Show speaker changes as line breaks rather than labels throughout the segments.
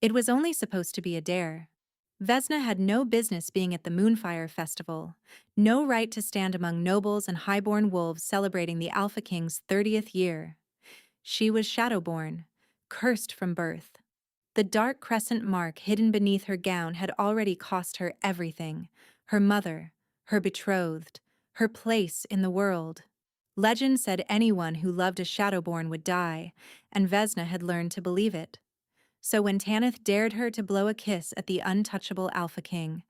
It was only supposed to be a dare. Vesna had no business being at the Moonfire Festival, no right to stand among nobles and highborn wolves celebrating the Alpha King's 30th year. She was shadowborn, cursed from birth. The dark crescent mark hidden beneath her gown had already cost her everything: her mother, her betrothed, her place in the world. Legend said anyone who loved a shadowborn would die, and Vesna had learned to believe it. So when Tanith dared her to blow a kiss at the untouchable Alpha King,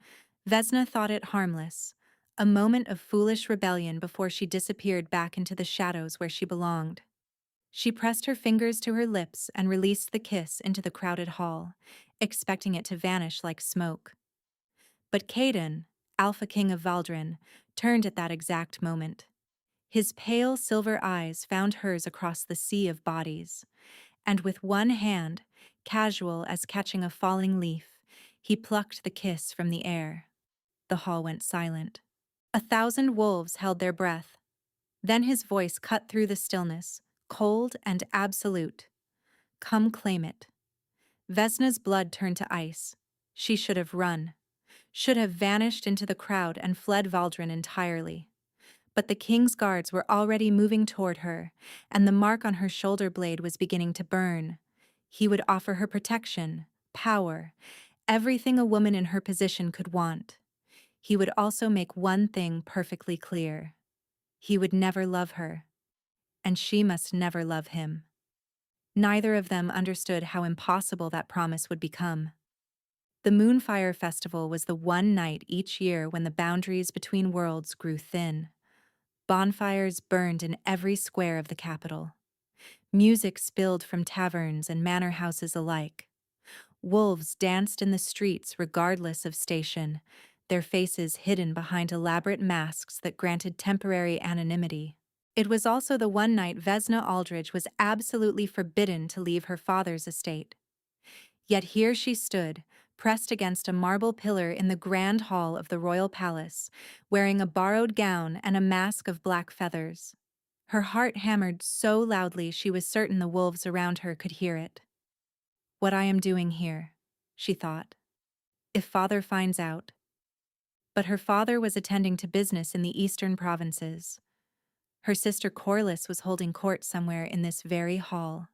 Vesna thought it harmless, a moment of foolish rebellion before she disappeared back into the shadows where she belonged. She pressed her fingers to her lips and released the kiss into the crowded hall, expecting it to vanish like smoke. But Caden, Alpha King of Valdrin, turned at that exact moment. His pale silver eyes found hers across the sea of bodies, and with one hand, casual as catching a falling leaf, he plucked the kiss from the air. The hall went silent. 1,000 wolves held their breath. Then his voice cut through the stillness, cold and absolute. "Come claim it." Vesna's blood turned to ice. She should have run, should have vanished into the crowd and fled Valdrin entirely. But the king's guards were already moving toward her, and the mark on her shoulder blade was beginning to burn. He would offer her protection, power, everything a woman in her position could want. He would also make one thing perfectly clear: he would never love her, and she must never love him. Neither of them understood how impossible that promise would become. The Moonfire Festival was the one night each year when the boundaries between worlds grew thin. Bonfires burned in every square of the capital. Music spilled from taverns and manor houses alike. Wolves danced in the streets regardless of station, their faces hidden behind elaborate masks that granted temporary anonymity. It was also the one night Vesna Aldridge was absolutely forbidden to leave her father's estate. Yet here she stood, pressed against a marble pillar in the grand hall of the royal palace, wearing a borrowed gown and a mask of black feathers. Her heart hammered so loudly she was certain the wolves around her could hear it. "What I am doing here," she thought. "If father finds out." But her father was attending to business in the eastern provinces. Her sister Corliss was holding court somewhere in this very hall.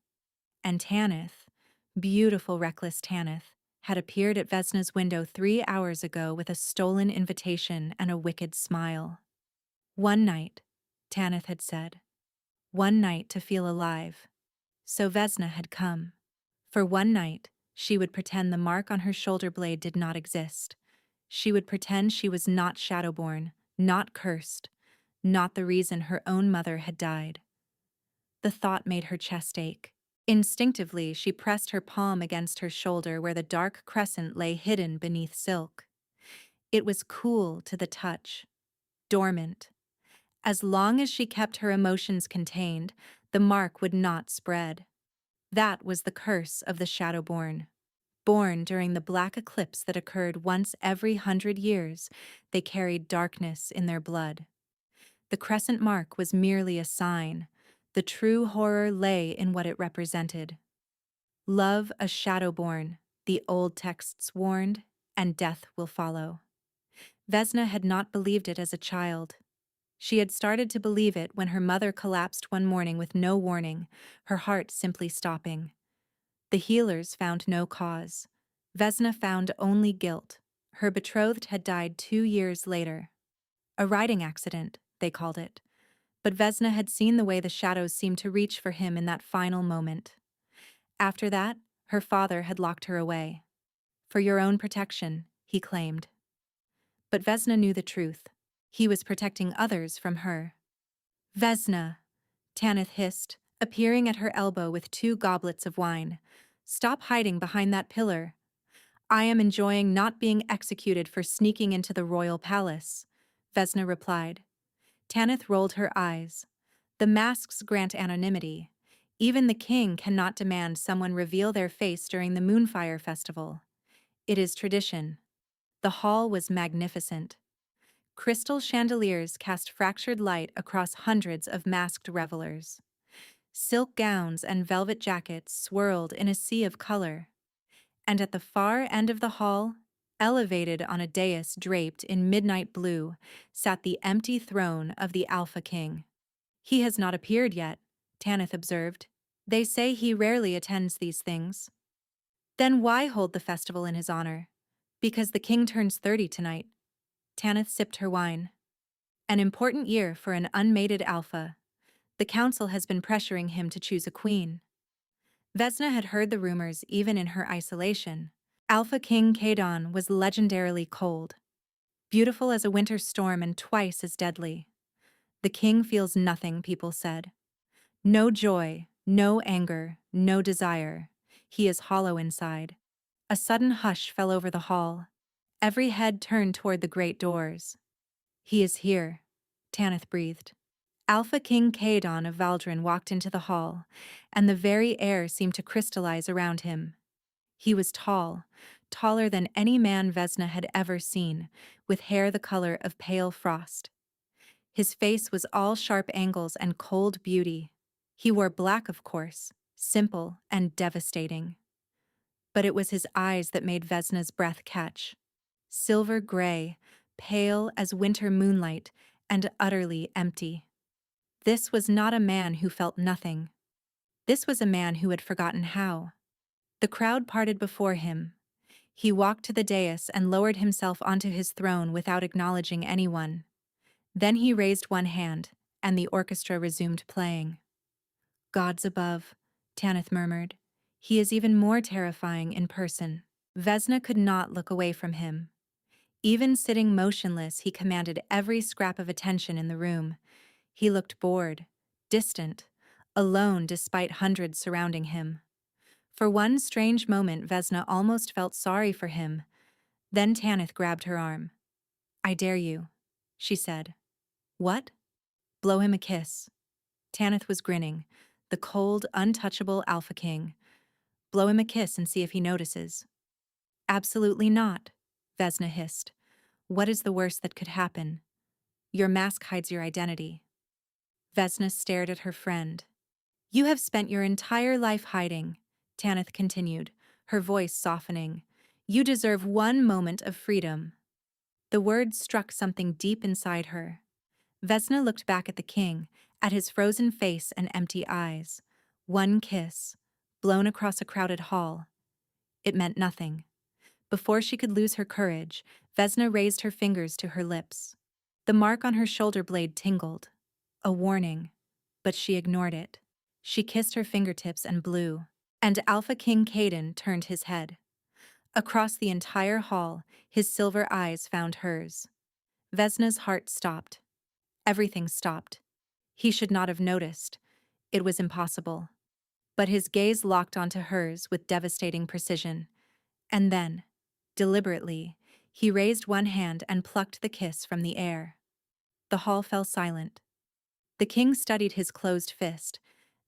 And Tanith, beautiful reckless Tanith, had appeared at Vesna's window 3 hours ago with a stolen invitation and a wicked smile. "One night," Tanith had said. "One night to feel alive." So Vesna had come. For one night, she would pretend the mark on her shoulder blade did not exist. She would pretend she was not shadowborn, not cursed, not the reason her own mother had died. The thought made her chest ache. Instinctively, she pressed her palm against her shoulder where the dark crescent lay hidden beneath silk. It was cool to the touch, dormant. As long as she kept her emotions contained, the mark would not spread. That was the curse of the Shadowborn. Born during the black eclipse that occurred once every 100 years, they carried darkness in their blood. The crescent mark was merely a sign. The true horror lay in what it represented. "Love a Shadowborn," the old texts warned, "and death will follow." Vesna had not believed it as a child. She had started to believe it when her mother collapsed one morning with no warning, her heart simply stopping. The healers found no cause. Vesna found only guilt. Her betrothed had died 2 years later. A riding accident, they called it. But Vesna had seen the way the shadows seemed to reach for him in that final moment. After that, her father had locked her away. "For your own protection," he claimed. But Vesna knew the truth. He was protecting others from her. "Vesna," Tanith hissed, appearing at her elbow with 2 goblets of wine. "Stop hiding behind that pillar." "I am enjoying not being executed for sneaking into the royal palace," Vesna replied. Tanith rolled her eyes. "The masks grant anonymity. Even the king cannot demand someone reveal their face during the Moonfire Festival. It is tradition." The hall was magnificent. Crystal chandeliers cast fractured light across hundreds of masked revelers. Silk gowns and velvet jackets swirled in a sea of color. And at the far end of the hall, elevated on a dais draped in midnight blue, sat the empty throne of the Alpha King. "He has not appeared yet," Tanith observed. "They say he rarely attends these things." "Then why hold the festival in his honor?" "Because the king turns 30 tonight." Tanith sipped her wine. "An important year for an unmated alpha. The council has been pressuring him to choose a queen." Vesna had heard the rumors even in her isolation. Alpha King Kadon was legendarily cold, beautiful as a winter storm and twice as deadly. The king feels nothing, people said. No joy, no anger, no desire. He is hollow inside. A sudden hush fell over the hall. Every head turned toward the great doors. "He is here," Tanith breathed. Alpha King Kadon of Valdrin walked into the hall, and the very air seemed to crystallize around him. He was tall, taller than any man Vesna had ever seen, with hair the color of pale frost. His face was all sharp angles and cold beauty. He wore black, of course, simple and devastating. But it was his eyes that made Vesna's breath catch. Silver gray, pale as winter moonlight, and utterly empty. This was not a man who felt nothing. This was a man who had forgotten how. The crowd parted before him. He walked to the dais and lowered himself onto his throne without acknowledging anyone. Then he raised one hand, and the orchestra resumed playing. "Gods above," Tanith murmured. "He is even more terrifying in person." Vesna could not look away from him. Even sitting motionless, he commanded every scrap of attention in the room. He looked bored, distant, alone despite hundreds surrounding him. For one strange moment, Vesna almost felt sorry for him. Then Tanith grabbed her arm. "I dare you," she said. "What?" "Blow him a kiss." Tanith was grinning, the cold, untouchable Alpha King. "Blow him a kiss and see if he notices." "Absolutely not," Vesna hissed. "What is the worst that could happen? Your mask hides your identity." Vesna stared at her friend. "You have spent your entire life hiding," Tanith continued, her voice softening. "You deserve one moment of freedom." The words struck something deep inside her. Vesna looked back at the king, at his frozen face and empty eyes. One kiss, blown across a crowded hall. It meant nothing. Before she could lose her courage, Vesna raised her fingers to her lips. The mark on her shoulder blade tingled. A warning, but she ignored it. She kissed her fingertips and blew, and Alpha King Kadon turned his head. Across the entire hall, his silver eyes found hers. Vesna's heart stopped. Everything stopped. He should not have noticed. It was impossible. But his gaze locked onto hers with devastating precision. And then, deliberately, he raised one hand and plucked the kiss from the air. The hall fell silent. The king studied his closed fist.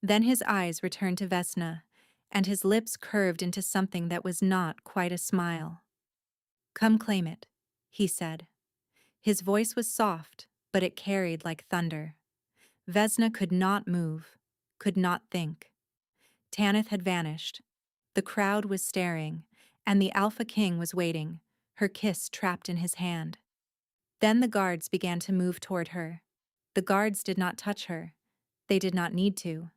Then his eyes returned to Vesna, and his lips curved into something that was not quite a smile. "Come claim it," he said. His voice was soft, but it carried like thunder. Vesna could not move, could not think. Tanith had vanished. The crowd was staring, and the Alpha King was waiting, her kiss trapped in his hand. Then the guards began to move toward her. The guards did not touch her. They did not need to.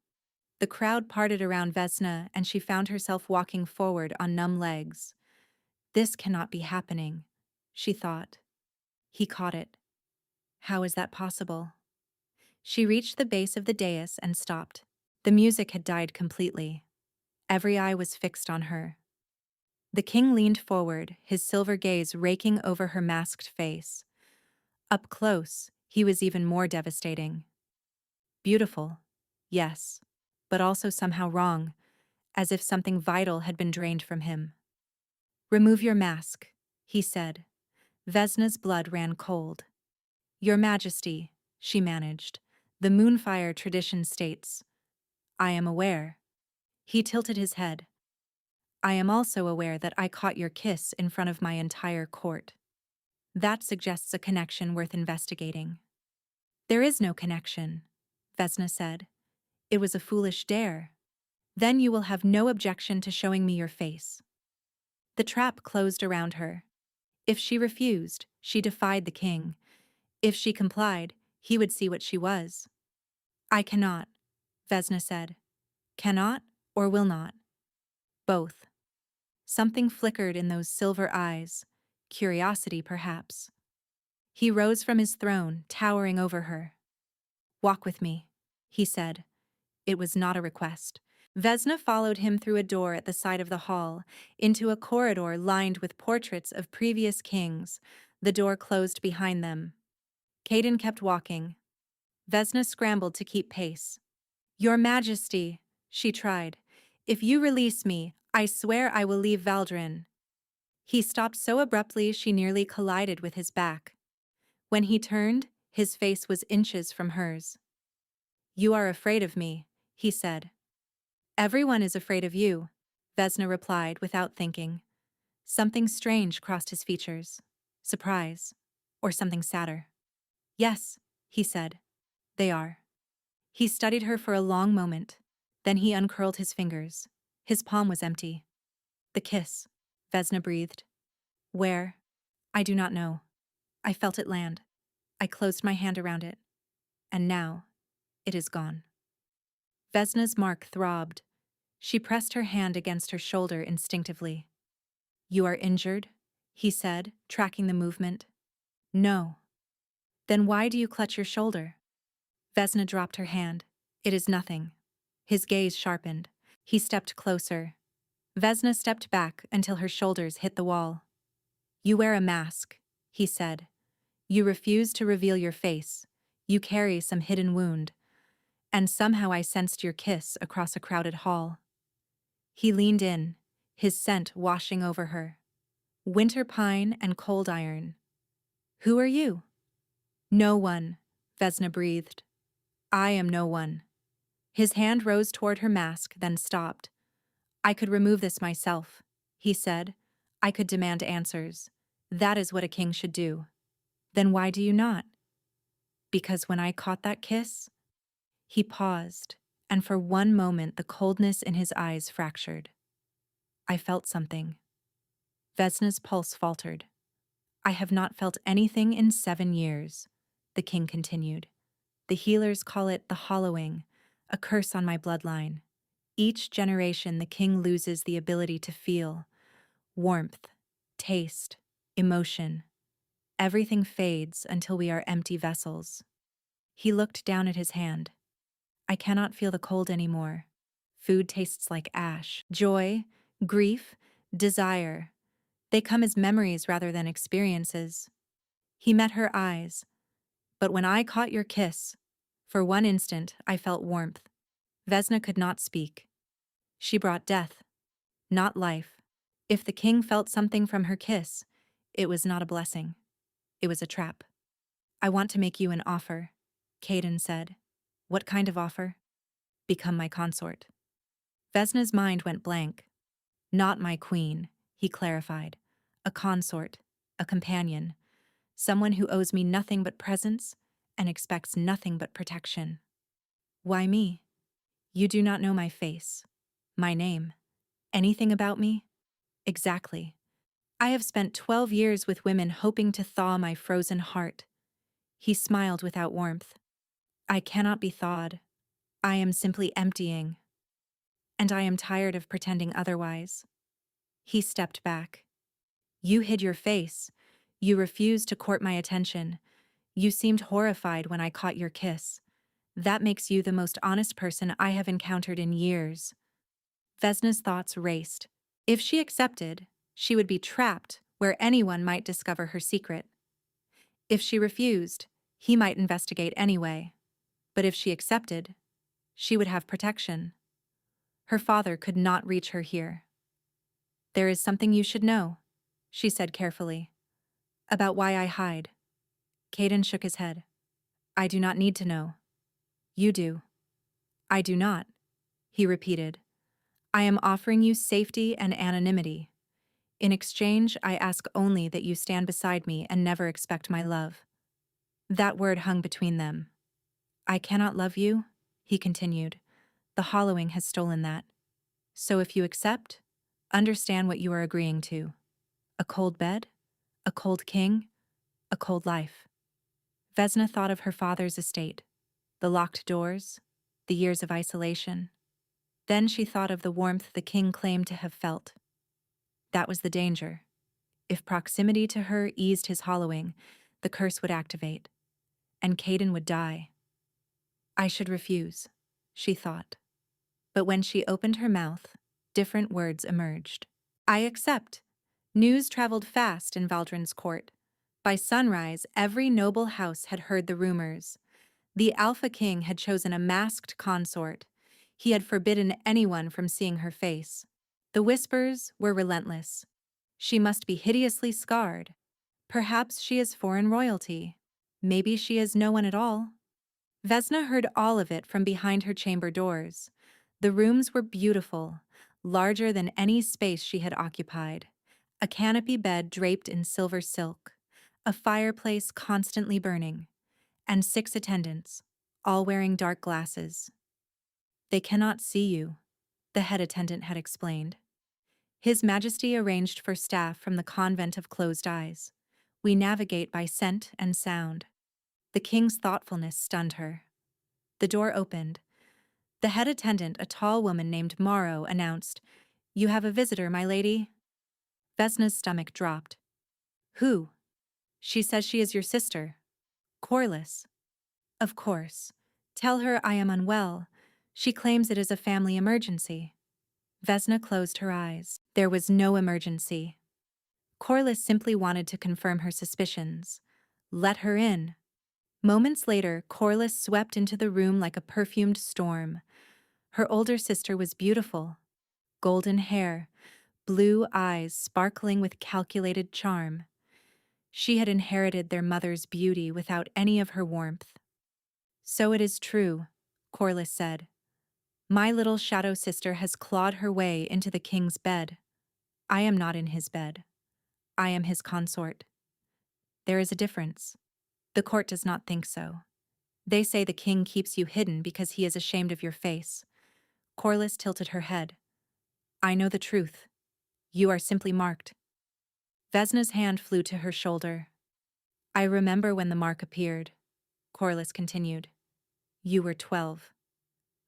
The crowd parted around Vesna, and she found herself walking forward on numb legs. "This cannot be happening," she thought. He caught it. How is that possible? She reached the base of the dais and stopped. The music had died completely. Every eye was fixed on her. The king leaned forward, his silver gaze raking over her masked face. Up close, he was even more devastating. Beautiful, yes, but also somehow wrong, as if something vital had been drained from him. "Remove your mask," he said. Vesna's blood ran cold. "Your Majesty," she managed, "the Moonfire tradition states." "I am aware." He tilted his head. "I am also aware that I caught your kiss in front of my entire court. That suggests a connection worth investigating." "There is no connection," Vesna said. "It was a foolish dare. Then you will have no objection to showing me your face." The trap closed around her. If she refused, she defied the king. If she complied, he would see what she was. I cannot, Vesna said. Cannot or will not? Both. Something flickered in those silver eyes. Curiosity, perhaps. He rose from his throne, towering over her. Walk with me, he said. It was not a request. Vesna followed him through a door at the side of the hall, into a corridor lined with portraits of previous kings. The door closed behind them. Caden kept walking. Vesna scrambled to keep pace. Your Majesty, she tried. If you release me, I swear I will leave Valdrin. He stopped so abruptly she nearly collided with his back. When he turned, his face was inches from hers. You are afraid of me, he said. Everyone is afraid of you, Vesna replied without thinking. Something strange crossed his features. Surprise. Or something sadder. Yes, he said. They are. He studied her for a long moment. Then he uncurled his fingers. His palm was empty. The kiss, Vesna breathed. Where? I do not know. I felt it land. I closed my hand around it. And now, it is gone. Vesna's mark throbbed. She pressed her hand against her shoulder instinctively. You are injured? He said, tracking the movement. No. Then why do you clutch your shoulder? Vesna dropped her hand. It is nothing. His gaze sharpened. He stepped closer. Vesna stepped back until her shoulders hit the wall. You wear a mask, he said. You refuse to reveal your face. You carry some hidden wound. And somehow I sensed your kiss across a crowded hall. He leaned in, his scent washing over her. Winter pine and cold iron. Who are you? No one, Vesna breathed. I am no one. His hand rose toward her mask, then stopped. I could remove this myself, he said. I could demand answers. That is what a king should do. Then why do you not? Because when I caught that kiss? He paused, and for one moment the coldness in his eyes fractured. I felt something. Vesna's pulse faltered. I have not felt anything in 7 years, the king continued. The healers call it the hollowing, a curse on my bloodline. Each generation the king loses the ability to feel. Warmth, taste, emotion. Everything fades until we are empty vessels. He looked down at his hand. I cannot feel the cold anymore. Food tastes like ash. Joy, grief, desire. They come as memories rather than experiences. He met her eyes. But when I caught your kiss, for one instant I felt warmth. Vesna could not speak. She brought death, not life. If the king felt something from her kiss, it was not a blessing. It was a trap. I want to make you an offer, Caden said. What kind of offer? Become my consort. Vesna's mind went blank. Not my queen, he clarified. A consort, a companion, someone who owes me nothing but presence and expects nothing but protection. Why me? You do not know my face, my name, anything about me? Exactly. I have spent 12 years with women hoping to thaw my frozen heart. He smiled without warmth. I cannot be thawed. I am simply emptying. And I am tired of pretending otherwise. He stepped back. You hid your face. You refused to court my attention. You seemed horrified when I caught your kiss. That makes you the most honest person I have encountered in years. Vesna's thoughts raced. If she accepted, she would be trapped where anyone might discover her secret. If she refused, he might investigate anyway. But if she accepted, she would have protection. Her father could not reach her here. There is something you should know, she said carefully. About why I hide. Caden shook his head. I do not need to know. You do. I do not, he repeated. I am offering you safety and anonymity. In exchange, I ask only that you stand beside me and never expect my love. That word hung between them. I cannot love you, he continued. The hollowing has stolen that. So if you accept, Understand what you are agreeing to. A cold bed? A cold king? A cold life. Vesna thought of her father's estate, the locked doors, the years of isolation. Then she thought of the warmth the king claimed to have felt. That was the danger. If proximity to her eased his hollowing, the curse would activate, and Caden would die. I should refuse, she thought. But when she opened her mouth, different words emerged. I accept. News traveled fast in Valdrin's court. By sunrise, every noble house had heard the rumors. The Alpha King had chosen a masked consort. He had forbidden anyone from seeing her face. The whispers were relentless. She must be hideously scarred. Perhaps she is foreign royalty. Maybe she is no one at all. Vesna heard all of it from behind her chamber doors. The rooms were beautiful, larger than any space she had occupied. A canopy bed draped in silver silk, a fireplace constantly burning, and 6 attendants, all wearing dark glasses. They cannot see you, the head attendant had explained. His Majesty arranged for staff from the Convent of Closed Eyes. We navigate by scent and sound. The king's thoughtfulness stunned her. The door opened. The head attendant, a tall woman named Morrow, announced, "You have a visitor, my lady." Vesna's stomach dropped. Who? She says she is your sister. Corliss. Of course. Tell her I am unwell. She claims it is a family emergency. Vesna closed her eyes. There was no emergency. Corliss simply wanted to confirm her suspicions. Let her in. Moments later, Corliss swept into the room like a perfumed storm. Her older sister was beautiful. Golden hair, blue eyes sparkling with calculated charm. She had inherited their mother's beauty without any of her warmth. So it is true, Corliss said. My little shadow sister has clawed her way into the king's bed. I am not in his bed. I am his consort. There is a difference. The court does not think so. They say the king keeps you hidden because he is ashamed of your face. Corliss tilted her head. I know the truth. You are simply marked. Vesna's hand flew to her shoulder. I remember when the mark appeared, Corliss continued. You were 12.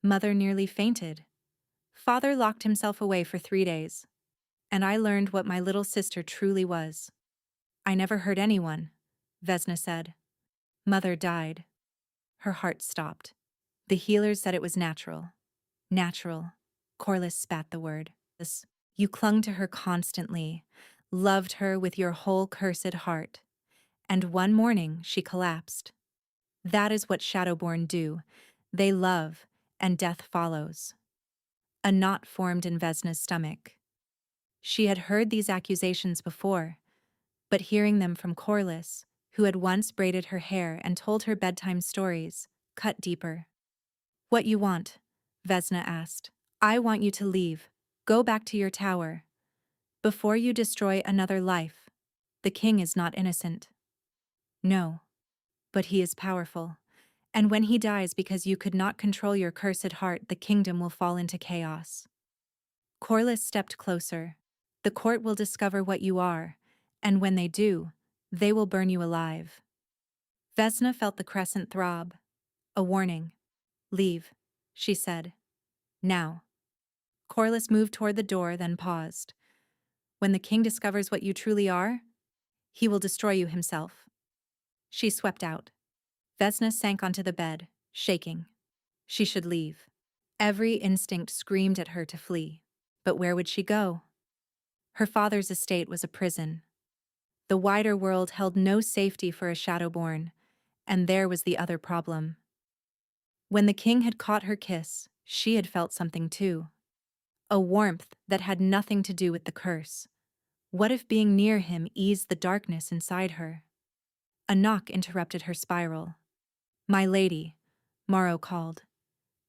Mother nearly fainted. Father locked himself away for 3 days. And I learned what my little sister truly was. I never hurt anyone, Vesna said. Mother died. Her heart stopped. The healers said it was natural. Natural. Corliss spat the word. You clung to her constantly, loved her with your whole cursed heart. And one morning she collapsed. That is what Shadowborn do. They love, and death follows. A knot formed in Vesna's stomach. She had heard these accusations before, but hearing them from Corliss, who had once braided her hair and told her bedtime stories, cut deeper. What you want? Vesna asked. I want you to leave. Go back to your tower. Before you destroy another life. The king is not innocent. No. But he is powerful. And when he dies because you could not control your cursed heart, the kingdom will fall into chaos. Corliss stepped closer. The court will discover what you are, and when they do, they will burn you alive. Vesna felt the crescent throb. A warning. Leave, she said. Now. Corliss moved toward the door, then paused. When the king discovers what you truly are, he will destroy you himself. She swept out. Vesna sank onto the bed, shaking. She should leave. Every instinct screamed at her to flee. But where would she go? Her father's estate was a prison. The wider world held no safety for a Shadowborn, and there was the other problem. When the king had caught her kiss, she had felt something too. A warmth that had nothing to do with the curse. What if being near him eased the darkness inside her? A knock interrupted her spiral. My lady, Morrow called.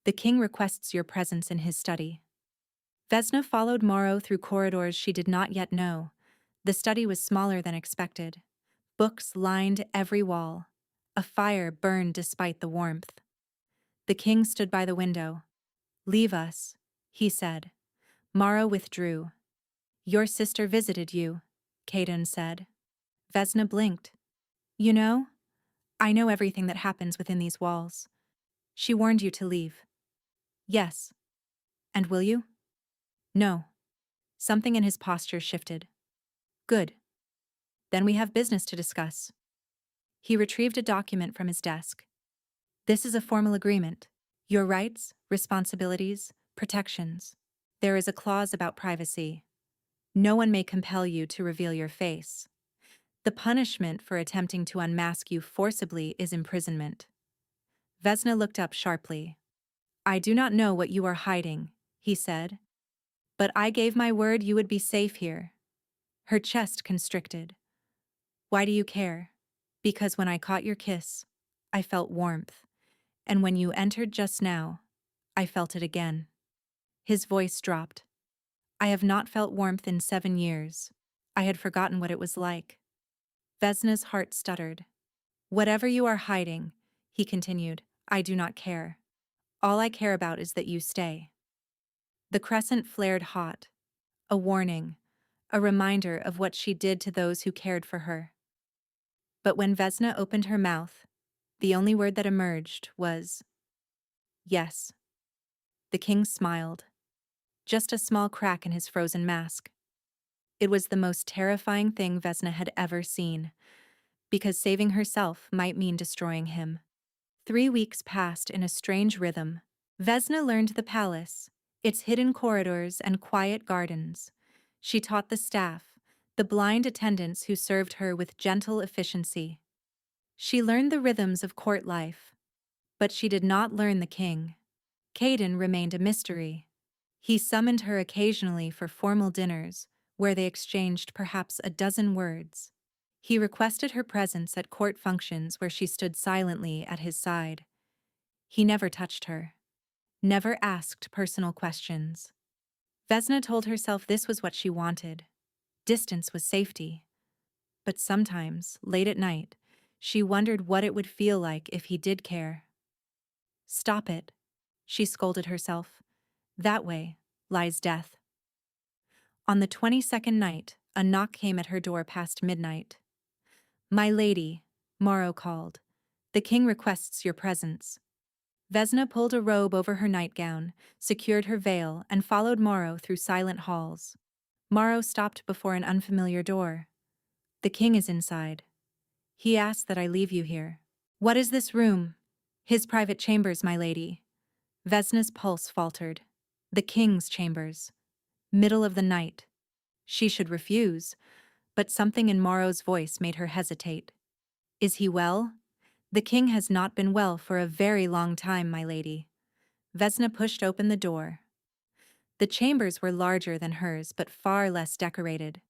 The king requests your presence in his study. Vesna followed Morrow through corridors she did not yet know. The study was smaller than expected. Books lined every wall. A fire burned despite the warmth. The king stood by the window. Leave us, he said. Morrow withdrew. Your sister visited you, Kaden said. Vesna blinked. You know? I know everything that happens within these walls. She warned you to leave. Yes. And will you? No. Something in his posture shifted. Good. Then we have business to discuss. He retrieved a document from his desk. This is a formal agreement. Your rights, responsibilities, protections. There is a clause about privacy. No one may compel you to reveal your face. The punishment for attempting to unmask you forcibly is imprisonment. Vesna looked up sharply. I do not know what you are hiding, he said. But I gave my word you would be safe here. Her chest constricted. Why do you care? Because when I caught your kiss, I felt warmth. And when you entered just now, I felt it again. His voice dropped. I have not felt warmth in 7 years. I had forgotten what it was like. Vesna's heart stuttered. Whatever you are hiding, he continued, I do not care. All I care about is that you stay. The crescent flared hot. A warning, a reminder of what she did to those who cared for her. But when Vesna opened her mouth, the only word that emerged was, yes. The king smiled. Just a small crack in his frozen mask. It was the most terrifying thing Vesna had ever seen, because saving herself might mean destroying him. 3 weeks passed in a strange rhythm. Vesna learned the palace, its hidden corridors and quiet gardens. She taught the staff, the blind attendants who served her with gentle efficiency. She learned the rhythms of court life. But she did not learn the king. Kaden remained a mystery. He summoned her occasionally for formal dinners, where they exchanged perhaps a dozen words. He requested her presence at court functions where she stood silently at his side. He never touched her. Never asked personal questions. Vesna told herself this was what she wanted. Distance was safety. But sometimes, late at night, she wondered what it would feel like if he did care. Stop it, she scolded herself. That way lies death. On the 22nd night, a knock came at her door past midnight. My lady, Morrow called. The king requests your presence. Vesna pulled a robe over her nightgown, secured her veil, and followed Morrow through silent halls. Morrow stopped before an unfamiliar door. The king is inside. He asked that I leave you here. What is this room? His private chambers, my lady. Vesna's pulse faltered. The king's chambers. Middle of the night. She should refuse, but something in Morrow's voice made her hesitate. Is he well? The king has not been well for a very long time, my lady. Vesna pushed open the door. The chambers were larger than hers, but far less decorated.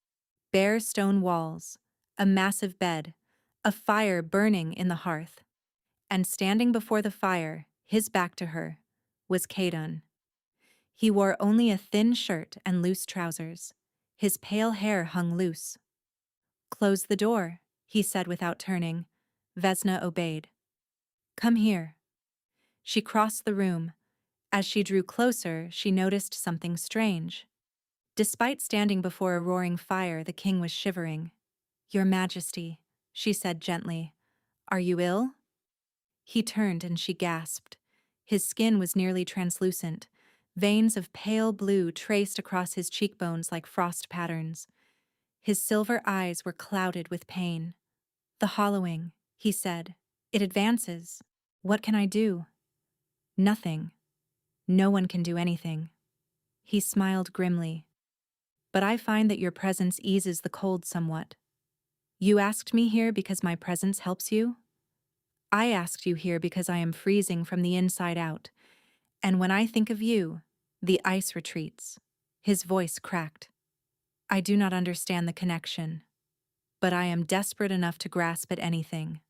Bare stone walls, a massive bed, a fire burning in the hearth. And standing before the fire, his back to her, was Kaden. He wore only a thin shirt and loose trousers. His pale hair hung loose. Close the door, he said without turning. Vesna obeyed. Come here. She crossed the room. As she drew closer, she noticed something strange. Despite standing before a roaring fire, the king was shivering. Your Majesty, she said gently. Are you ill? He turned and she gasped. His skin was nearly translucent. Veins of pale blue traced across his cheekbones like frost patterns. His silver eyes were clouded with pain. The hollowing, he said. It advances. What can I do? Nothing. No one can do anything. He smiled grimly. But I find that your presence eases the cold somewhat. You asked me here because my presence helps you? I asked you here because I am freezing from the inside out, and when I think of you, the ice retreats. His voice cracked. I do not understand the connection, but I am desperate enough to grasp at anything.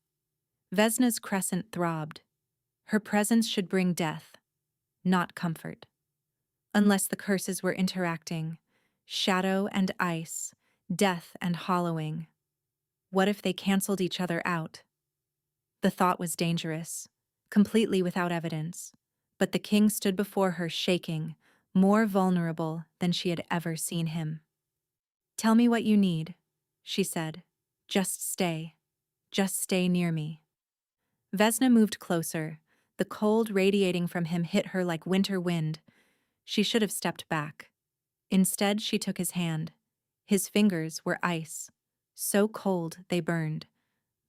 Vesna's crescent throbbed. Her presence should bring death, not comfort. Unless the curses were interacting, shadow and ice, death and hollowing. What if they canceled each other out? The thought was dangerous, completely without evidence, but the king stood before her shaking, more vulnerable than she had ever seen him. Tell me what you need, she said. Just stay. Just stay near me. Vesna moved closer. The cold radiating from him hit her like winter wind. She should have stepped back. Instead, she took his hand. His fingers were ice. So cold they burned.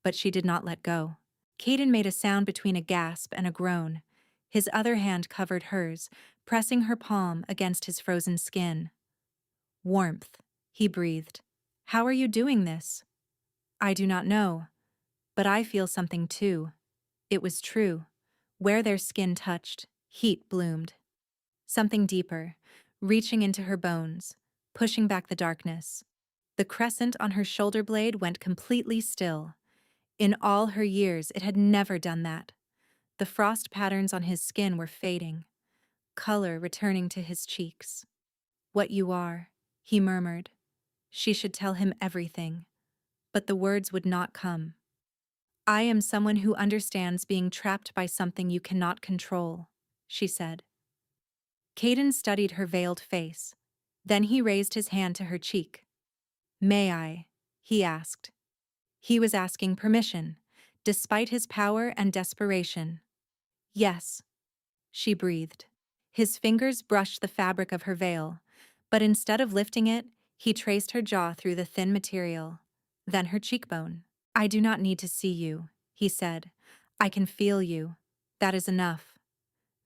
But she did not let go. Caden made a sound between a gasp and a groan. His other hand covered hers, pressing her palm against his frozen skin. Warmth, he breathed. How are you doing this? I do not know. But I feel something too. It was true. Where their skin touched, heat bloomed. Something deeper, reaching into her bones, pushing back the darkness. The crescent on her shoulder blade went completely still. In all her years, it had never done that. The frost patterns on his skin were fading, color returning to his cheeks. What you are, he murmured. She should tell him everything, but the words would not come. I am someone who understands being trapped by something you cannot control, she said. Caden studied her veiled face. Then he raised his hand to her cheek. May I? He asked. He was asking permission, despite his power and desperation. Yes, she breathed. His fingers brushed the fabric of her veil, but instead of lifting it, he traced her jaw through the thin material, then her cheekbone. I do not need to see you, he said. I can feel you. That is enough.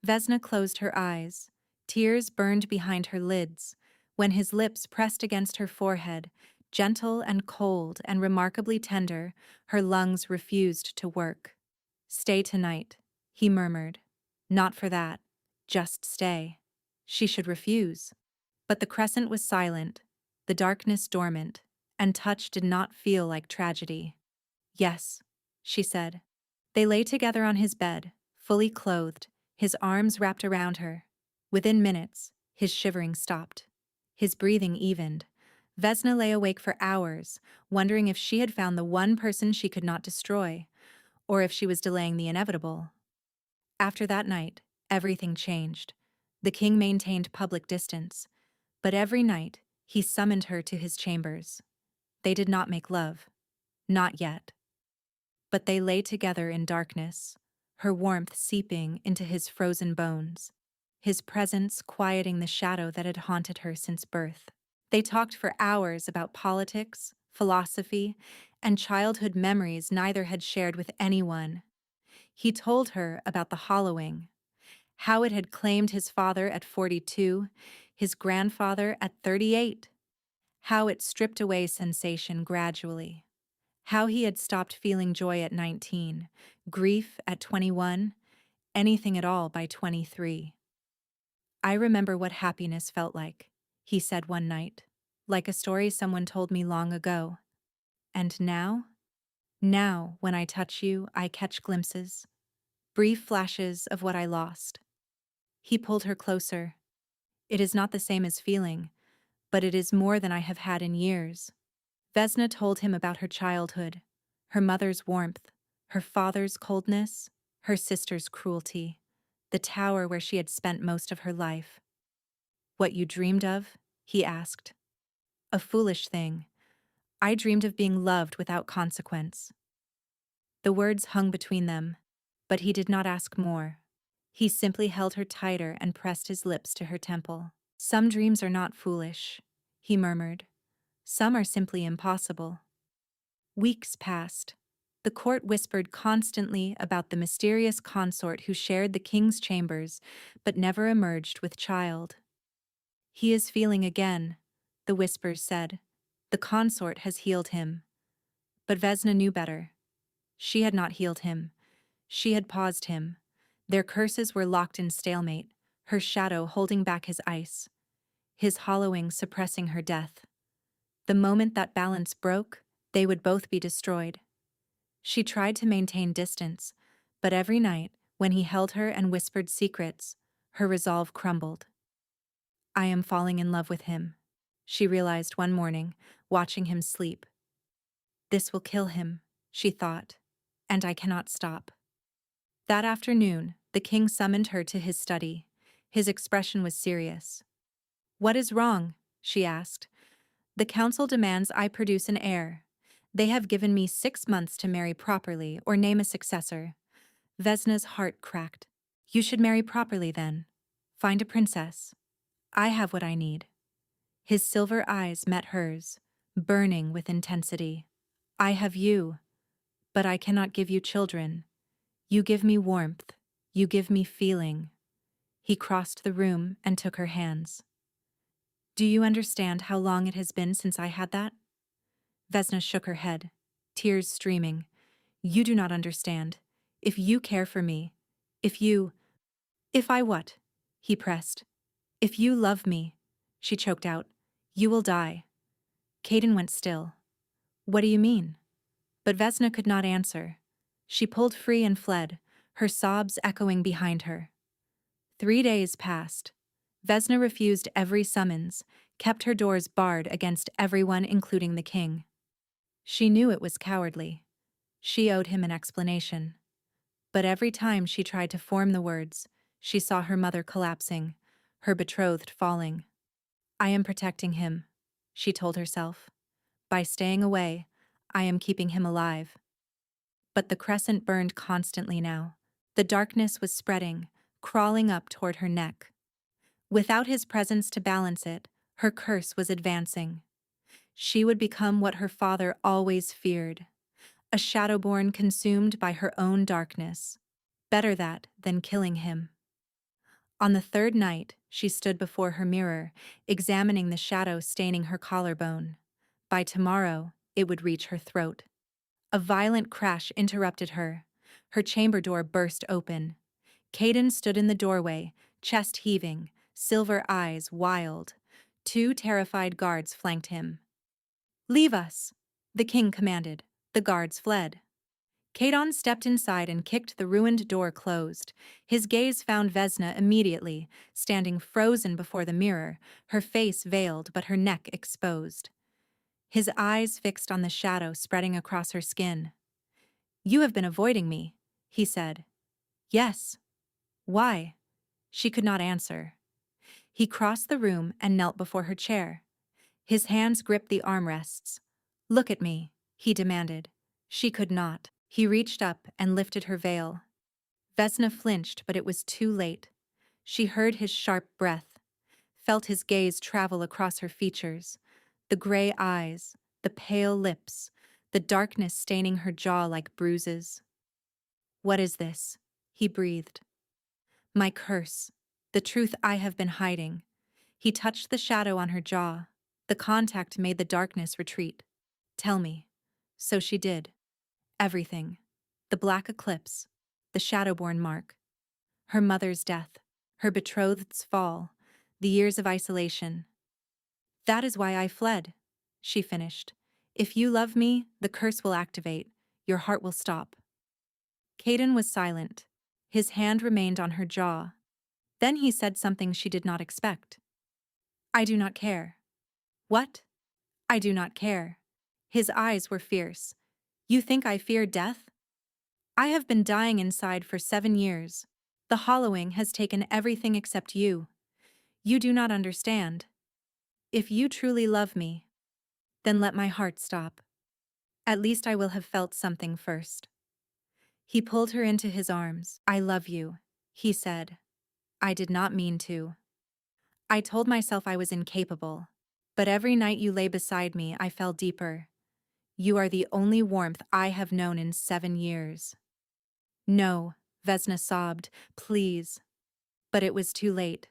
Vesna closed her eyes. Tears burned behind her lids. When his lips pressed against her forehead, gentle and cold and remarkably tender, her lungs refused to work. Stay tonight, he murmured. Not for that. Just stay. She should refuse. But the crescent was silent, the darkness dormant, and touch did not feel like tragedy. Yes, she said. They lay together on his bed, fully clothed, his arms wrapped around her. Within minutes, his shivering stopped. His breathing evened. Vesna lay awake for hours, wondering if she had found the one person she could not destroy, or if she was delaying the inevitable. After that night, everything changed. The king maintained public distance, but every night he summoned her to his chambers. They did not make love. Not yet. But they lay together in darkness, her warmth seeping into his frozen bones, his presence quieting the shadow that had haunted her since birth. They talked for hours about politics, philosophy, and childhood memories neither had shared with anyone. He told her about the hollowing, how it had claimed his father at 42, his grandfather at 38, how it stripped away sensation gradually, how he had stopped feeling joy at 19, grief at 21, anything at all by 23. I remember what happiness felt like, he said one night, like a story someone told me long ago. And now? Now, when I touch you, I catch glimpses, brief flashes of what I lost. He pulled her closer. It is not the same as feeling, but it is more than I have had in years. Vesna told him about her childhood, her mother's warmth, her father's coldness, her sister's cruelty, the tower where she had spent most of her life. What you dreamed of? He asked. A foolish thing. I dreamed of being loved without consequence. The words hung between them, but he did not ask more. He simply held her tighter and pressed his lips to her temple. Some dreams are not foolish, he murmured. Some are simply impossible. Weeks passed. The court whispered constantly about the mysterious consort who shared the king's chambers but never emerged with child. He is feeling again, the whispers said. The consort has healed him. But Vesna knew better. She had not healed him. She had paused him. Their curses were locked in stalemate, her shadow holding back his ice, his hollowing suppressing her death. The moment that balance broke, they would both be destroyed. She tried to maintain distance, but every night, when he held her and whispered secrets, her resolve crumbled. I am falling in love with him, she realized one morning, watching him sleep. This will kill him, she thought, and I cannot stop. That afternoon, the king summoned her to his study. His expression was serious. What is wrong? She asked. The council demands I produce an heir. They have given me 6 months to marry properly or name a successor. Vesna's heart cracked. You should marry properly then. Find a princess. I have what I need. His silver eyes met hers, burning with intensity. I have you, but I cannot give you children. You give me warmth. You give me feeling. He crossed the room and took her hands. Do you understand how long it has been since I had that? Vesna shook her head, tears streaming. You do not understand. If you care for me, if I what? He pressed. If you love me, she choked out, you will die. Caden went still. What do you mean? But Vesna could not answer. She pulled free and fled, her sobs echoing behind her. 3 days passed. Vesna refused every summons, kept her doors barred against everyone, including the king. She knew it was cowardly. She owed him an explanation. But every time she tried to form the words, she saw her mother collapsing, her betrothed falling. I am protecting him, she told herself. By staying away, I am keeping him alive. But the crescent burned constantly now. The darkness was spreading, crawling up toward her neck. Without his presence to balance it, her curse was advancing. She would become what her father always feared, a shadowborn consumed by her own darkness. Better that than killing him. On the 3rd night, she stood before her mirror, examining the shadow staining her collarbone. By tomorrow, it would reach her throat. A violent crash interrupted her. Her chamber door burst open. Caden stood in the doorway, chest heaving, silver eyes wild. 2 terrified guards flanked him. Leave us, the king commanded. The guards fled. Caden stepped inside and kicked the ruined door closed. His gaze found Vesna immediately, standing frozen before the mirror, her face veiled but her neck exposed. His eyes fixed on the shadow spreading across her skin. You have been avoiding me, he said. Yes. Why? She could not answer. He crossed the room and knelt before her chair. His hands gripped the armrests. Look at me, he demanded. She could not. He reached up and lifted her veil. Vesna flinched, but it was too late. She heard his sharp breath, felt his gaze travel across her features, the gray eyes, the pale lips, the darkness staining her jaw like bruises. What is this? He breathed. My curse, the truth I have been hiding. He touched the shadow on her jaw. The contact made the darkness retreat. Tell me. So she did. Everything. The black eclipse, the shadowborn mark, her mother's death, her betrothed's fall, the years of isolation. That is why I fled, she finished. If you love me, the curse will activate. Your heart will stop. Caden was silent. His hand remained on her jaw. Then he said something she did not expect. I do not care. What? I do not care. His eyes were fierce. You think I fear death? I have been dying inside for 7 years. The hollowing has taken everything except you. You do not understand. If you truly love me, then let my heart stop. At least I will have felt something first. He pulled her into his arms. I love you, he said. I did not mean to. I told myself I was incapable. But every night you lay beside me, I fell deeper. You are the only warmth I have known in 7 years. No, Vesna sobbed, please. But it was too late.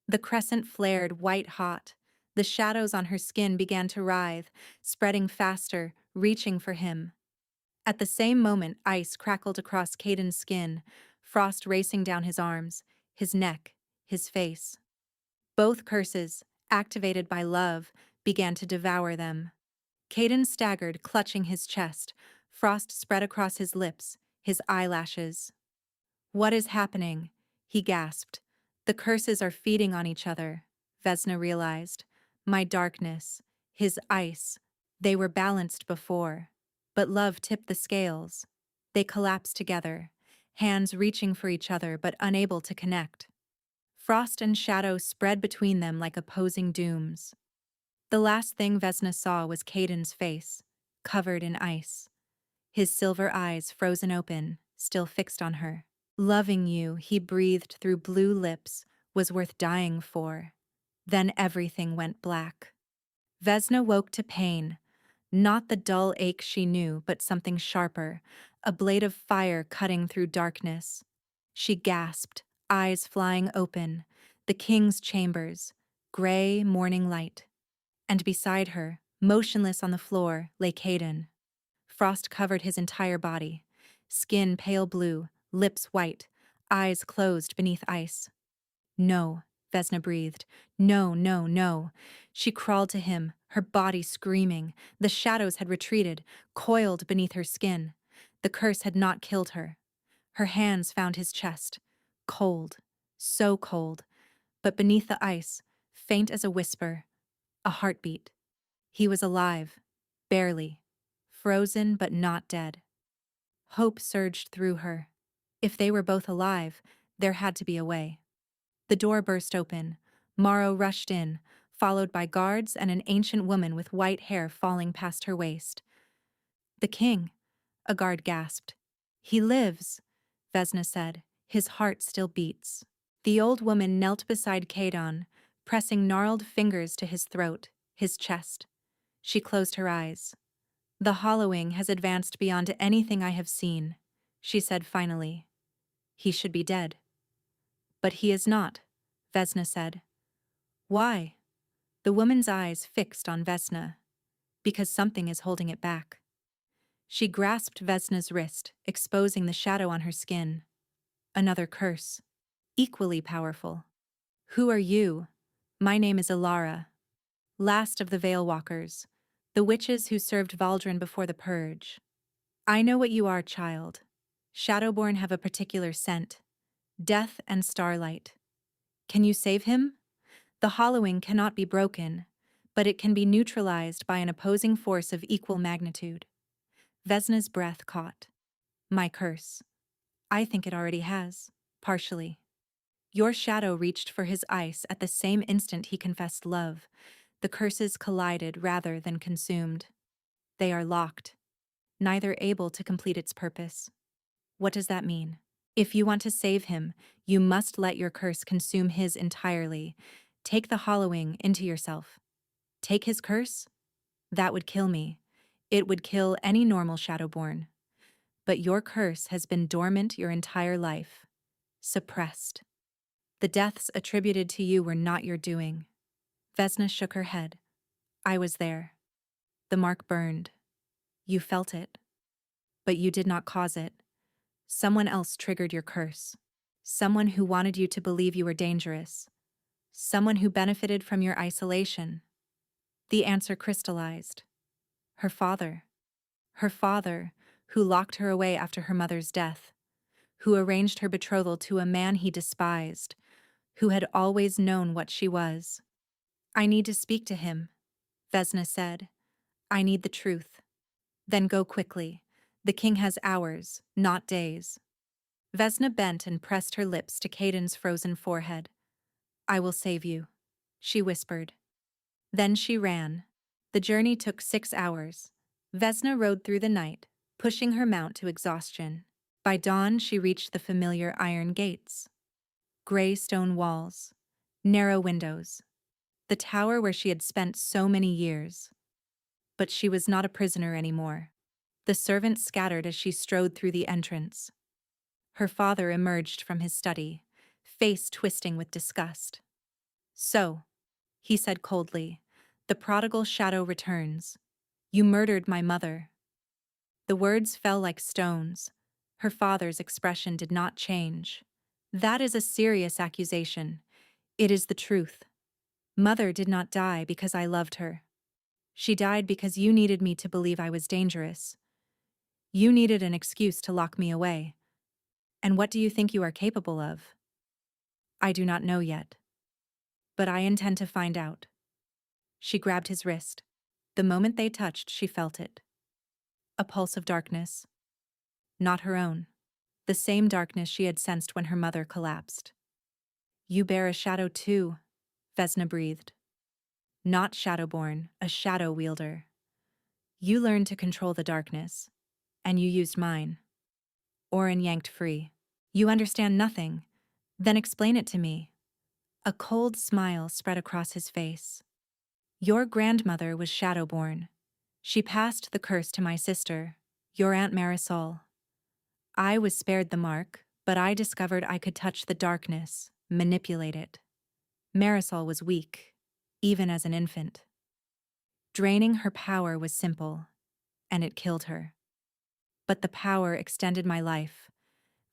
The crescent flared white hot. The shadows on her skin began to writhe, spreading faster, reaching for him. At the same moment, ice crackled across Caden's skin, frost racing down his arms, his neck, his face. Both curses, activated by love, began to devour them. Caden staggered, clutching his chest. Frost spread across his lips, his eyelashes. What is happening? He gasped. The curses are feeding on each other, Vesna realized. My darkness, his ice, they were balanced before. But love tipped the scales. They collapsed together, hands reaching for each other but unable to connect. Frost and shadow spread between them like opposing dooms. The last thing Vesna saw was Caden's face, covered in ice. His silver eyes frozen open, still fixed on her. Loving you, he breathed through blue lips, was worth dying for. Then everything went black. Vesna woke to pain, not the dull ache she knew, but something sharper, a blade of fire cutting through darkness. She gasped, eyes flying open, the king's chambers, gray morning light. And beside her, motionless on the floor, lay Caden. Frost covered his entire body, skin pale blue, lips white, eyes closed beneath ice. No, Vesna breathed. No, no, no. She crawled to him, her body screaming. The shadows had retreated, coiled beneath her skin. The curse had not killed her. Her hands found his chest. Cold, so cold. But beneath the ice, faint as a whisper, a heartbeat. He was alive, barely. Frozen but not dead. Hope surged through her. If they were both alive, there had to be a way. The door burst open. Morrow rushed in, followed by guards and an ancient woman with white hair falling past her waist. "The king," a guard gasped. "He lives," Vesna said. "His heart still beats." The old woman knelt beside Cadon, pressing gnarled fingers to his throat, his chest. She closed her eyes. "The hollowing has advanced beyond anything I have seen," she said finally. "He should be dead." "But he is not," Vesna said. "Why?" The woman's eyes fixed on Vesna. "Because something is holding it back." She grasped Vesna's wrist, exposing the shadow on her skin. Another curse. Equally powerful. "Who are you?" "My name is Ilara. Last of the Veil Walkers, the witches who served Valdrin before the Purge. I know what you are, child. Shadowborn have a particular scent. Death and starlight. Can you save him? The hollowing cannot be broken, but it can be neutralized by an opposing force of equal magnitude." Vesna's breath caught. "My curse. I think it already has, partially." Your shadow reached for his ice at the same instant he confessed love. The curses collided rather than consumed. They are locked, neither able to complete its purpose. What does that mean? If you want to save him, you must let your curse consume his entirely. Take the hollowing into yourself. Take his curse? That would kill me. It would kill any normal Shadowborn. But your curse has been dormant your entire life. Suppressed. The deaths attributed to you were not your doing. Vesna shook her head. I was there. The mark burned. You felt it. But you did not cause it. Someone else triggered your curse. Someone who wanted you to believe you were dangerous. Someone who benefited from your isolation. The answer crystallized. Her father. Her father, who locked her away after her mother's death. Who arranged her betrothal to a man he despised. Who had always known what she was. I need to speak to him, Vesna said. I need the truth. Then go quickly. The king has hours, not days. Vesna bent and pressed her lips to Caden's frozen forehead. I will save you, she whispered. Then she ran. The journey took 6 hours. Vesna rode through the night, pushing her mount to exhaustion. By dawn, she reached the familiar iron gates. Gray stone walls, narrow windows. The tower where she had spent so many years. But she was not a prisoner anymore. The servants scattered as she strode through the entrance. Her father emerged from his study, face twisting with disgust. So, he said coldly, the prodigal shadow returns. You murdered my mother. The words fell like stones. Her father's expression did not change. That is a serious accusation. It is the truth. Mother did not die because I loved her. She died because you needed me to believe I was dangerous. You needed an excuse to lock me away. And what do you think you are capable of? I do not know yet. But I intend to find out. She grabbed his wrist. The moment they touched, she felt it. A pulse of darkness. Not her own. The same darkness she had sensed when her mother collapsed. You bear a shadow too, Vesna breathed. not Shadowborn, a shadow wielder. You learned to control the darkness, and you used mine. Orin yanked free. You understand nothing. Then explain it to me. A cold smile spread across his face. Your grandmother was Shadowborn. She passed the curse to my sister, your Aunt Marisol. I was spared the mark, but I discovered I could touch the darkness, manipulate it. Marisol was weak, even as an infant. Draining her power was simple, and it killed her. But the power extended my life.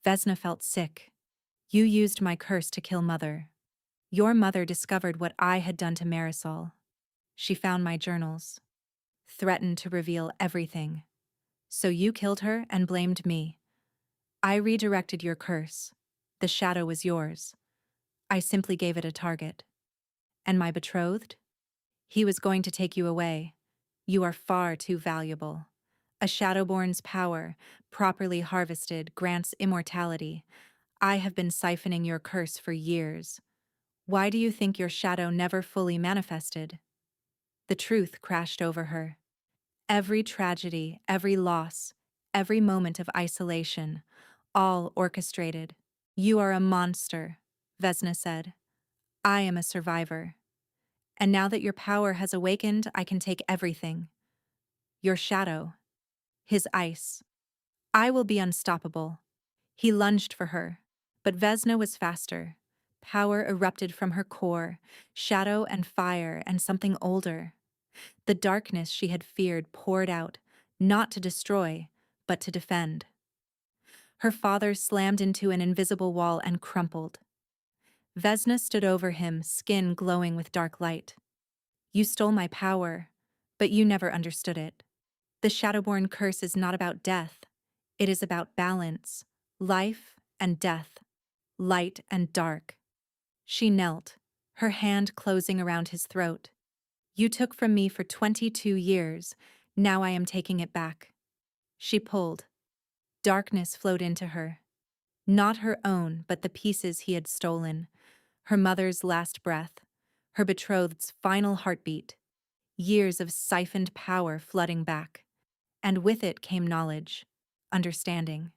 Vesna felt sick. You used my curse to kill Mother. Your mother discovered what I had done to Marisol. She found my journals, threatened to reveal everything. So you killed her and blamed me. I redirected your curse. The shadow was yours. I simply gave it a target. And my betrothed? He was going to take you away. You are far too valuable. A Shadowborn's power, properly harvested, grants immortality. I have been siphoning your curse for years. Why do you think your shadow never fully manifested? The truth crashed over her. Every tragedy, every loss, every moment of isolation, all orchestrated. You are a monster, Vesna said. I am a survivor. And now that your power has awakened, I can take everything. Your shadow. His ice. I will be unstoppable. He lunged for her, but Vesna was faster. Power erupted from her core, shadow and fire and something older. The darkness she had feared poured out, not to destroy, but to defend. Her father slammed into an invisible wall and crumpled. Vesna stood over him, skin glowing with dark light. You stole my power, but you never understood it. The Shadowborn curse is not about death. It is about balance, life and death, light and dark. She knelt, her hand closing around his throat. You took from me for 22 years. Now I am taking it back. She pulled. Darkness flowed into her. Not her own, but the pieces he had stolen. Her mother's last breath. Her betrothed's final heartbeat. Years of siphoned power flooding back. And with it came knowledge, understanding.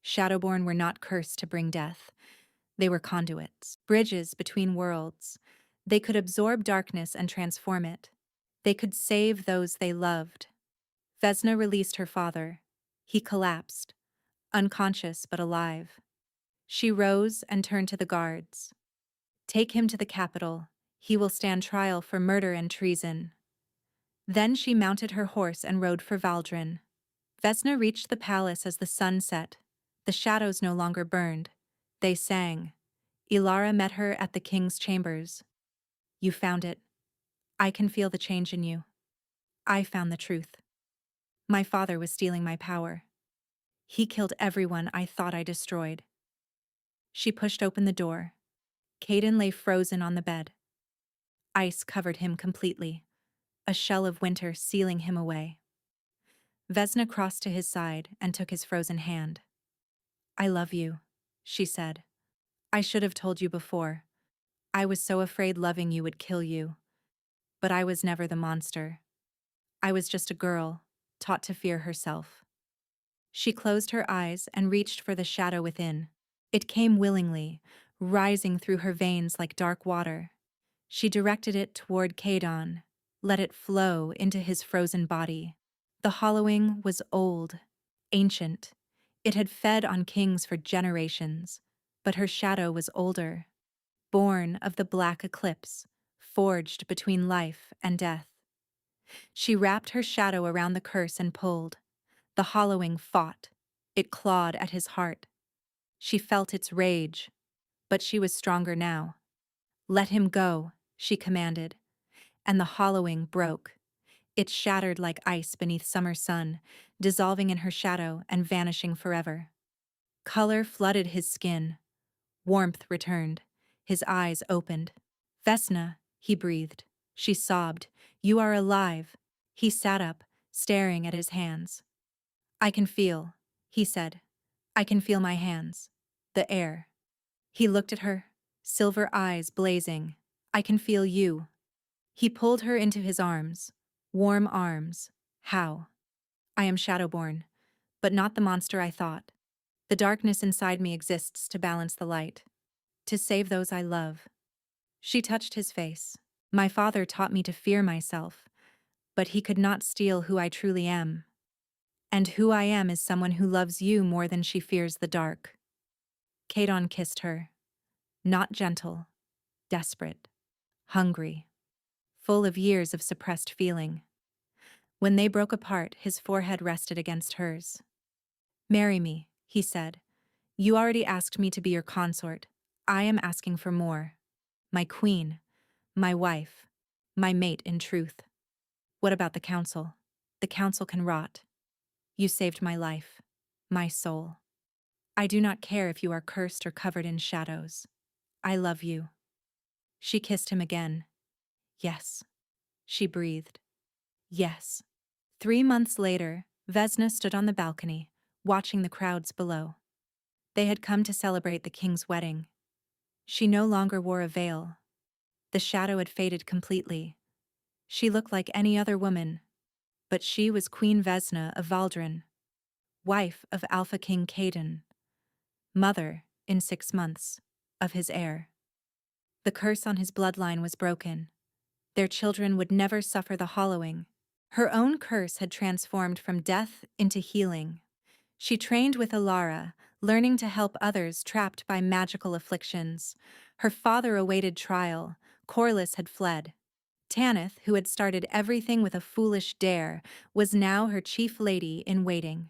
Shadowborn were not cursed to bring death. They were conduits, bridges between worlds. They could absorb darkness and transform it. They could save those they loved. Vesna released her father. He collapsed, unconscious but alive. She rose and turned to the guards. Take him to the capital. He will stand trial for murder and treason. Then she mounted her horse and rode for Valdrin. Vesna reached the palace as the sun set. The shadows no longer burned. They sang. Ilara met her at the king's chambers. You found it. I can feel the change in you. I found the truth. My father was stealing my power. He killed everyone I thought I destroyed. She pushed open the door. Caden lay frozen on the bed. Ice covered him completely, a shell of winter sealing him away. Vesna crossed to his side and took his frozen hand. I love you, she said. I should have told you before. I was so afraid loving you would kill you. But I was never the monster. I was just a girl, taught to fear herself. She closed her eyes and reached for the shadow within. It came willingly, rising through her veins like dark water. She directed it toward Kadon, let it flow into his frozen body. The hollowing was old, ancient. It had fed on kings for generations, but her shadow was older, born of the black eclipse, forged between life and death. She wrapped her shadow around the curse and pulled. The hollowing fought. It clawed at his heart. She felt its rage, but she was stronger now. Let him go, she commanded, and the hollowing broke. It shattered like ice beneath summer sun, dissolving in her shadow and vanishing forever. Color flooded his skin. Warmth returned. His eyes opened. Vesna, he breathed. She sobbed. You are alive. He sat up, staring at his hands. I can feel, he said. I can feel my hands. The air. He looked at her, silver eyes blazing. I can feel you. He pulled her into his arms. Warm arms. How? I am Shadowborn, but not the monster I thought. The darkness inside me exists to balance the light, to save those I love. She touched his face. My father taught me to fear myself, but he could not steal who I truly am. And who I am is someone who loves you more than she fears the dark. Kadon kissed her. Not gentle, desperate, hungry, full of years of suppressed feeling. When they broke apart, his forehead rested against hers. Marry me, he said. You already asked me to be your consort. I am asking for more. My queen, my wife, my mate in truth. What about the council? The council can rot. You saved my life, my soul. I do not care if you are cursed or covered in shadows. I love you. She kissed him again. Yes. She breathed. Yes. 3 months later, Vesna stood on the balcony, watching the crowds below. They had come to celebrate the king's wedding. She no longer wore a veil. The shadow had faded completely. She looked like any other woman, but she was Queen Vesna of Valdrin, wife of Alpha King Kadon, mother, in 6 months, of his heir. The curse on his bloodline was broken. Their children would never suffer the hollowing. Her own curse had transformed from death into healing. She trained with Alara, learning to help others trapped by magical afflictions. Her father awaited trial. Corliss had fled. Tanith, who had started everything with a foolish dare, was now her chief lady in waiting.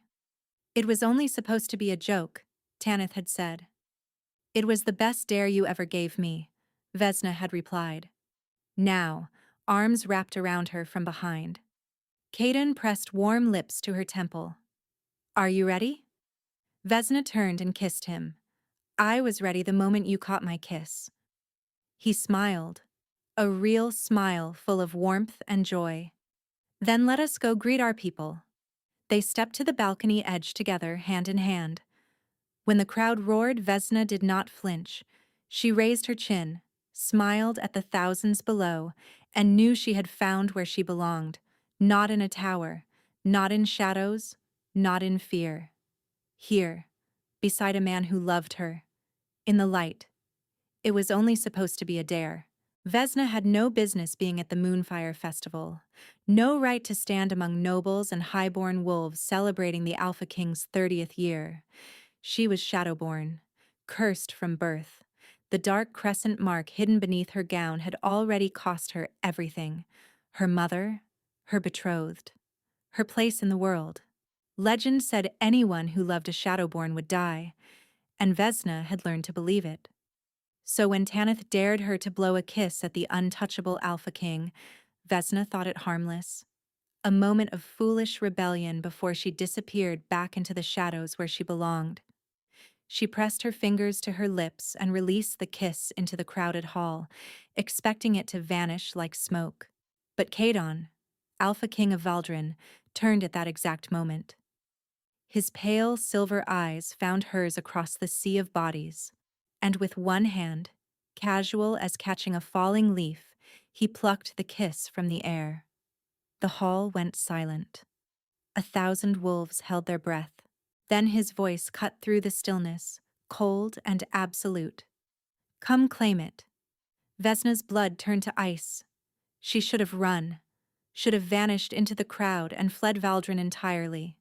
It was only supposed to be a joke, Tanith had said. It was the best dare you ever gave me, Vesna had replied. Now, arms wrapped around her from behind. Kadon pressed warm lips to her temple. Are you ready? Vesna turned and kissed him. I was ready the moment you caught my kiss. He smiled, a real smile full of warmth and joy. Then let us go greet our people. They stepped to the balcony edge together, hand in hand. When the crowd roared, Vesna did not flinch. She raised her chin, smiled at the thousands below, and knew she had found where she belonged, not in a tower, not in shadows, not in fear. Here, beside a man who loved her, in the light. It was only supposed to be a dare. Vesna had no business being at the Moonfire Festival, no right to stand among nobles and highborn wolves celebrating the Alpha King's 30th year. She was Shadowborn, cursed from birth. The dark crescent mark hidden beneath her gown had already cost her everything. Her mother, her betrothed, her place in the world. Legend said anyone who loved a Shadowborn would die, and Vesna had learned to believe it. So when Tanith dared her to blow a kiss at the untouchable Alpha King, Vesna thought it harmless. A moment of foolish rebellion before she disappeared back into the shadows where she belonged. She pressed her fingers to her lips and released the kiss into the crowded hall, expecting it to vanish like smoke. But Kadon, Alpha King of Valdrin, turned at that exact moment. His pale silver eyes found hers across the sea of bodies, and with one hand, casual as catching a falling leaf, he plucked the kiss from the air. The hall went silent. 1,000 wolves held their breath. Then his voice cut through the stillness, cold and absolute. Come claim it. Vesna's blood turned to ice. She should have run, should have vanished into the crowd and fled Valdrin entirely.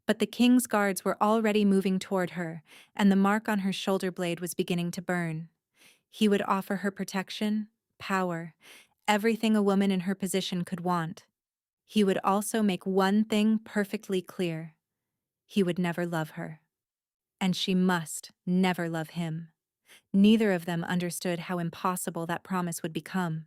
But the king's guards were already moving toward her, and the mark on her shoulder blade was beginning to burn. He would offer her protection, power, everything a woman in her position could want. He would also make one thing perfectly clear. He would never love her. And she must never love him. Neither of them understood how impossible that promise would become.